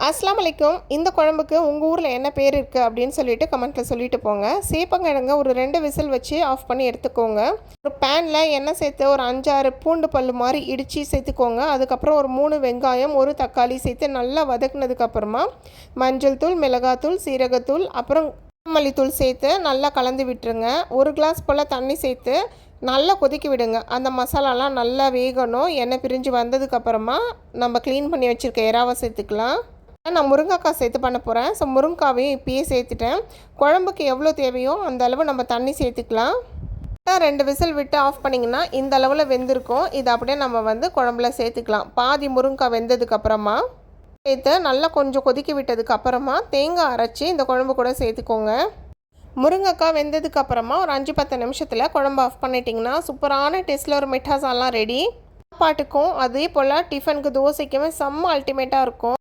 அஸ்ஸலாமு அலைக்கும். இந்த குழம்புக்கு உங்கள் ஊரில் என்ன பேர் இருக்குது அப்படின்னு சொல்லிட்டு கமெண்ட்டில் சொல்லிட்டு போங்க. சேப்பங்கிழங்க ஒரு 2 விசில் வச்சு ஆஃப் பண்ணி எடுத்துக்கோங்க. ஒரு பேனில் எண்ணெய் சேர்த்து ஒரு 5-6 பூண்டு பல் மாதிரி இடித்து சேர்த்துக்கோங்க. அதுக்கப்புறம் ஒரு 3 வெங்காயம் 1 தக்காளி சேர்த்து நல்லா வதக்குனதுக்கப்புறமா மஞ்சள் தூள், மிளகாத்தூள், சீரகத்தூள், அப்புறம் மல்லித்தூள் சேர்த்து நல்லா கலந்து விட்டுருங்க. 1 கிளாஸ் போல் தண்ணி சேர்த்து நல்லா கொதிக்க விடுங்க. அந்த மசாலாலாம் நல்லா வேகணும். எண்ணெய் பிரிஞ்சு வந்ததுக்கப்புறமா நம்ம க்ளீன் பண்ணி வச்சுருக்க இறாவை சேர்த்துக்கலாம். நான் முருங்கைக்காய் சேர்த்து பண்ண போகிறேன். ஸோ முருங்கைக்காவையும் இப்பயே சேர்த்துட்டேன். குழம்புக்கு எவ்வளோ தேவையோ அந்த அளவு நம்ம தண்ணி சேர்த்துக்கலாம். 2 விசில் விட்டு ஆஃப் பண்ணிங்கன்னா இந்த அளவில் வெந்திருக்கும். இதை அப்படியே நம்ம குழம்புல சேர்த்துக்கலாம். பாதி முருங்கைக்காய் வெந்ததுக்கப்புறமா சேர்த்து நல்லா கொஞ்சம் கொதிக்க விட்டதுக்கப்புறமா தேங்காய் அரைச்சி இந்த குழம்பு கூட சேர்த்துக்கோங்க. முருங்கைக்காய் வெந்ததுக்கப்புறமா ஒரு 5-10 நிமிஷத்தில் குழம்பு ஆஃப் பண்ணிட்டிங்கன்னா சூப்பரான டேஸ்ட்டில் ஒரு மிட்டாசாலாம் ரெடி. சாப்பாட்டுக்கும் அதே போல் டிஃபனுக்கு, தோசைக்குமே செம்ம அல்டிமேட்டாக இருக்கும்.